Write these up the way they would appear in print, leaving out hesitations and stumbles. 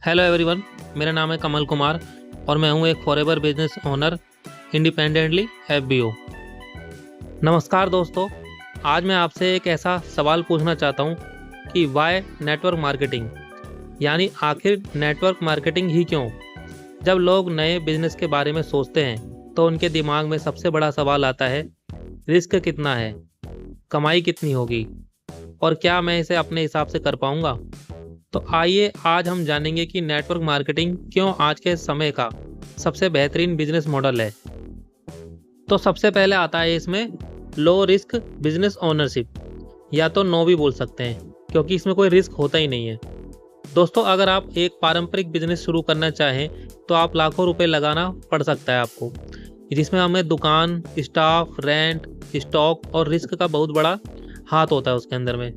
Hello everyone, मेरा नाम है कमल कुमार और मैं हूं एक forever business owner independently FBO. नमस्कार दोस्तों, आज मैं आपसे एक ऐसा सवाल पूछना चाहता हूं कि वाई नेटवर्क मार्केटिंग, यानी आखिर नेटवर्क मार्केटिंग ही क्यों। जब लोग नए बिजनेस के बारे में सोचते हैं तो उनके दिमाग में सबसे बड़ा सवाल आता है, रिस्क कितना है, कमाई कितनी होगी और क्या मैं इसे अपने हिसाब से कर पाऊंगा। तो आइए आज हम जानेंगे कि नेटवर्क मार्केटिंग क्यों आज के समय का सबसे बेहतरीन बिजनेस मॉडल है। तो सबसे पहले आता है इसमें लो रिस्क बिजनेस ओनरशिप, या तो नो भी बोल सकते हैं क्योंकि इसमें कोई रिस्क होता ही नहीं है। दोस्तों, अगर आप एक पारंपरिक बिजनेस शुरू करना चाहें तो आप लाखों रुपए लगाना पड़ सकता है आपको, जिसमें हमें दुकान, स्टाफ, रेंट, स्टॉक और रिस्क का बहुत बड़ा हाथ होता है उसके अंदर में।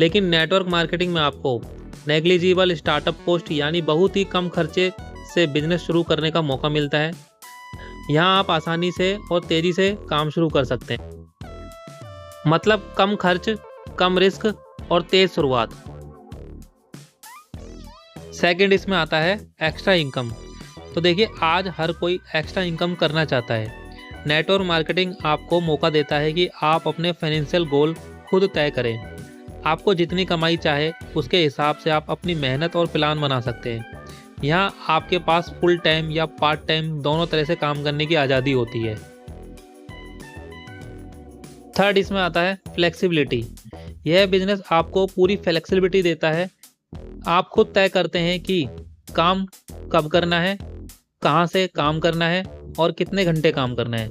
लेकिन नेटवर्क मार्केटिंग में आपको नेग्लिजिबल स्टार्टअप कॉस्ट, यानी बहुत ही कम खर्चे से बिजनेस शुरू करने का मौका मिलता है। यहाँ आप आसानी से और तेज़ी से काम शुरू कर सकते हैं, मतलब कम खर्च, कम रिस्क और तेज़ शुरुआत। सेकंड इसमें आता है एक्स्ट्रा इनकम। तो देखिए, आज हर कोई एक्स्ट्रा इनकम करना चाहता है। नेटवर्क मार्केटिंग आपको मौका देता है कि आप अपने फाइनेंशियल गोल खुद तय करें। आपको जितनी कमाई चाहे उसके हिसाब से आप अपनी मेहनत और प्लान बना सकते हैं। यहाँ आपके पास फुल टाइम या पार्ट टाइम दोनों तरह से काम करने की आज़ादी होती है। थर्ड इसमें आता है फ्लेक्सिबिलिटी। यह बिजनेस आपको पूरी फ्लेक्सिबिलिटी देता है। आप खुद तय करते हैं कि काम कब करना है, कहाँ से काम करना है और कितने घंटे काम करना है।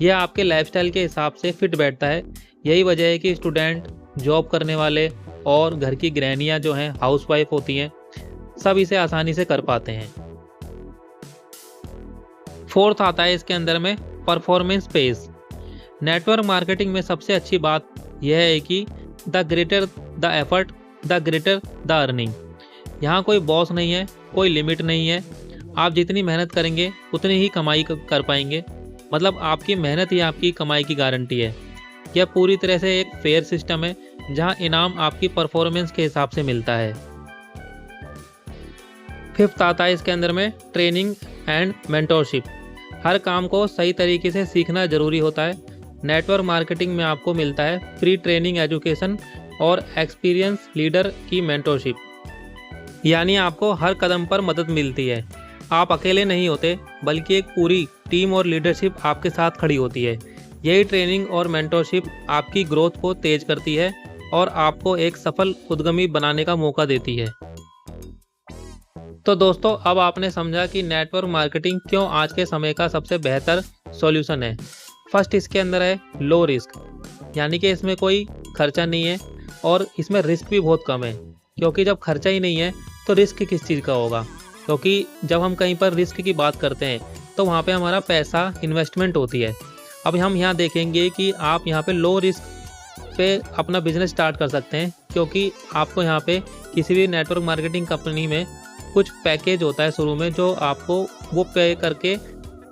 यह आपके लाइफस्टाइल के हिसाब से फिट बैठता है। यही वजह है कि स्टूडेंट, जॉब करने वाले और घर की गृहणियाँ जो हैं, हाउसवाइफ होती हैं, सब इसे आसानी से कर पाते हैं। फोर्थ आता है इसके अंदर में परफॉर्मेंस पेस। नेटवर्क मार्केटिंग में सबसे अच्छी बात यह है कि the greater the effort the greater the earning. यहाँ कोई बॉस नहीं है, कोई लिमिट नहीं है। आप जितनी मेहनत करेंगे उतनी ही कमाई कर पाएंगे। मतलब आपकी मेहनत ही आपकी कमाई की गारंटी है। यह पूरी तरह से एक फेयर सिस्टम है जहां इनाम आपकी परफॉर्मेंस के हिसाब से मिलता है। फिफ्थ आता है इसके अंदर में ट्रेनिंग एंड मेंटोरशिप। हर काम को सही तरीके से सीखना जरूरी होता है। नेटवर्क मार्केटिंग में आपको मिलता है फ्री ट्रेनिंग, एजुकेशन और एक्सपीरियंस लीडर की मेंटोरशिप, यानी आपको हर कदम पर मदद मिलती है। आप अकेले नहीं होते, बल्कि एक पूरी टीम और लीडरशिप आपके साथ खड़ी होती है। यही ट्रेनिंग और मेंटोरशिप आपकी ग्रोथ को तेज करती है और आपको एक सफल उद्यमी बनाने का मौका देती है। तो दोस्तों, अब आपने समझा कि नेटवर्क मार्केटिंग क्यों आज के समय का सबसे बेहतर सॉल्यूशन है। फर्स्ट इसके अंदर है लो रिस्क, यानी कि इसमें कोई खर्चा नहीं है और इसमें रिस्क भी बहुत कम है, क्योंकि जब खर्चा ही नहीं है तो रिस्क किस चीज़ का होगा। क्योंकि जब हम कहीं पर रिस्क की बात करते हैं तो वहाँ पे हमारा पैसा इन्वेस्टमेंट होती है। अब हम यहाँ देखेंगे कि आप यहाँ पे लो रिस्क पे अपना बिजनेस स्टार्ट कर सकते हैं, क्योंकि आपको यहाँ पे किसी भी नेटवर्क मार्केटिंग कंपनी में कुछ पैकेज होता है शुरू में, जो आपको वो पे करके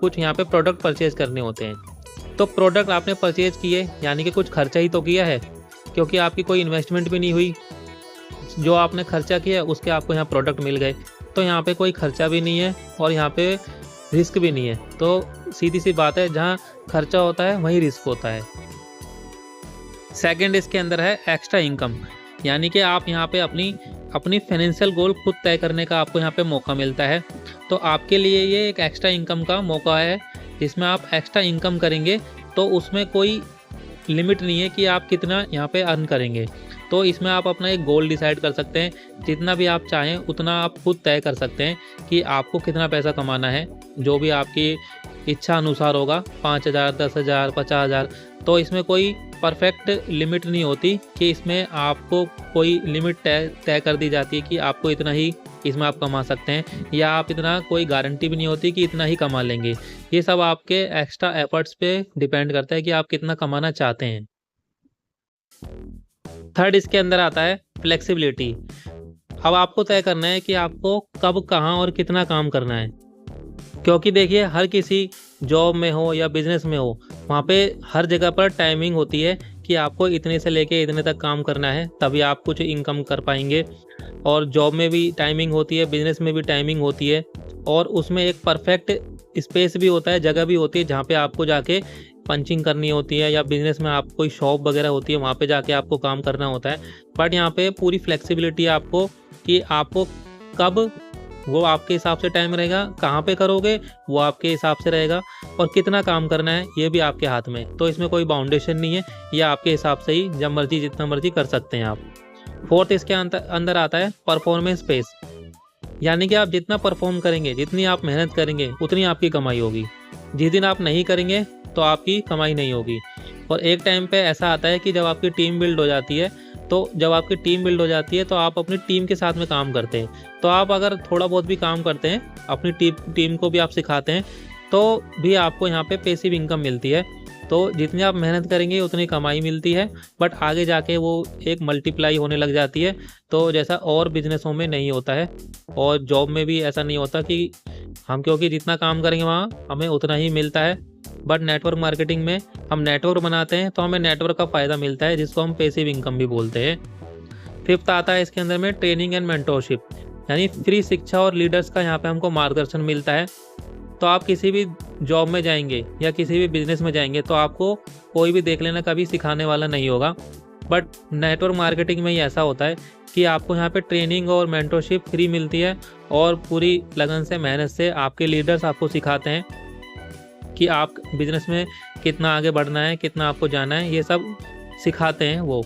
कुछ यहाँ पे प्रोडक्ट परचेज करने होते हैं। तो प्रोडक्ट आपने परचेज किए, यानी कि कुछ खर्चा ही तो किया है, क्योंकि आपकी कोई इन्वेस्टमेंट भी नहीं हुई। जो आपने खर्चा किया उसके आपको यहाँ प्रोडक्ट मिल गए। तो यहाँ पे कोई खर्चा भी नहीं है और यहाँ पे रिस्क भी नहीं है। तो सीधी सी बात है, जहाँ खर्चा होता है वहीं रिस्क होता है। सेकंड इसके अंदर है एक्स्ट्रा इनकम, यानी कि आप यहाँ पे अपनी फाइनेंशियल गोल खुद तय करने का आपको यहाँ पे मौका मिलता है। तो आपके लिए ये एक एक्स्ट्रा इनकम का मौका है, जिसमें आप एक्स्ट्रा इनकम करेंगे तो उसमें कोई लिमिट नहीं है कि आप कितना यहाँ पे अर्न करेंगे। तो इसमें आप अपना एक गोल डिसाइड कर सकते हैं, जितना भी आप चाहें उतना आप खुद तय कर सकते हैं कि आपको कितना पैसा कमाना है। जो भी आपकी इच्छा अनुसार होगा, 5,000, 10,000, 50,000। तो इसमें कोई परफेक्ट लिमिट नहीं होती कि इसमें आपको कोई लिमिट तय कर दी जाती है कि आपको इतना ही इसमें आप कमा सकते हैं, या आप इतना कोई गारंटी भी नहीं होती कि इतना ही कमा लेंगे। ये सब आपके एक्स्ट्रा एफर्ट्स पे डिपेंड करता है कि आप कितना कमाना चाहते हैं। थर्ड इसके अंदर आता है फ्लेक्सिबिलिटी। अब आपको तय करना है कि आपको कब, कहाँ और कितना काम करना है। क्योंकि देखिए, हर किसी जॉब में हो या बिजनेस में हो, वहाँ पे हर जगह पर टाइमिंग होती है कि आपको इतने से लेके इतने तक काम करना है, तभी आप कुछ इनकम कर पाएंगे। और जॉब में भी टाइमिंग होती है, बिजनेस में भी टाइमिंग होती है, और उसमें एक परफेक्ट स्पेस भी होता है, जगह भी होती है जहाँ पे आपको जाके पंचिंग करनी होती है, या बिजनेस में आप कोई शॉप वगैरह होती है वहाँ पे जाके आपको काम करना होता है। बट यहाँ पे पूरी फ्लेक्सिबिलिटी है आपको कि आपको कब, वो आपके हिसाब से टाइम रहेगा, कहाँ पे करोगे वो आपके हिसाब से रहेगा, और कितना काम करना है ये भी आपके हाथ में। तो इसमें कोई बाउंडेशन नहीं है, या आपके हिसाब से ही जब मर्जी जितना मर्जी कर सकते हैं आप। फोर्थ इसके अंदर आता है परफॉर्मेंस बेस, यानी कि आप जितना परफॉर्म करेंगे, जितनी आप मेहनत करेंगे, उतनी आपकी कमाई होगी। जिस दिन आप नहीं करेंगे तो आपकी कमाई नहीं होगी। और एक टाइम पे ऐसा आता है कि जब आपकी टीम बिल्ड हो जाती है, तो आप अपनी टीम के साथ में काम करते हैं। तो आप अगर थोड़ा बहुत भी काम करते हैं, अपनी टीम को भी आप सिखाते हैं, तो भी आपको यहाँ पे पैसिव इनकम मिलती है। तो जितनी आप मेहनत करेंगे उतनी कमाई मिलती है, बट आगे जाके वो एक मल्टीप्लाई होने लग जाती है। तो जैसा और बिजनेसों में नहीं होता है, और जॉब में भी ऐसा नहीं होता कि हम क्योंकि जितना काम करेंगे वहाँ हमें उतना ही मिलता है। बट नेटवर्क मार्केटिंग में हम नेटवर्क बनाते हैं तो हमें नेटवर्क का फ़ायदा मिलता है, जिसको हम पैसिव इनकम भी बोलते हैं। फिफ्थ आता है इसके अंदर में ट्रेनिंग एंड मेंटोरशिप, यानी फ्री शिक्षा और लीडर्स का यहाँ पे हमको मार्गदर्शन मिलता है। तो आप किसी भी जॉब में जाएंगे या किसी भी बिजनेस में जाएंगे तो आपको कोई भी देख लेना कभी सिखाने वाला नहीं होगा। बट नेटवर्क मार्केटिंग में ही ऐसा होता है कि आपको यहाँ पे ट्रेनिंग और मेंटरशिप फ्री मिलती है, और पूरी लगन से, मेहनत से आपके लीडर्स आपको सिखाते हैं कि आप बिजनेस में कितना आगे बढ़ना है, कितना आपको जाना है, ये सब सिखाते हैं वो।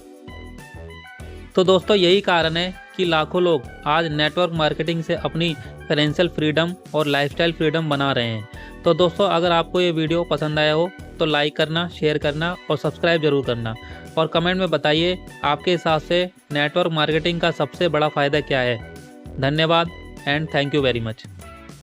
तो दोस्तों यही कारण है कि लाखों लोग आज नेटवर्क मार्केटिंग से अपनी फाइनेंशियल फ्रीडम और लाइफस्टाइल फ्रीडम बना रहे हैं। तो दोस्तों अगर आपको ये वीडियो पसंद आया हो तो लाइक करना, शेयर करना और सब्सक्राइब जरूर करना, और कमेंट में बताइए आपके हिसाब से नेटवर्क मार्केटिंग का सबसे बड़ा फ़ायदा क्या है। धन्यवाद and thank you very much.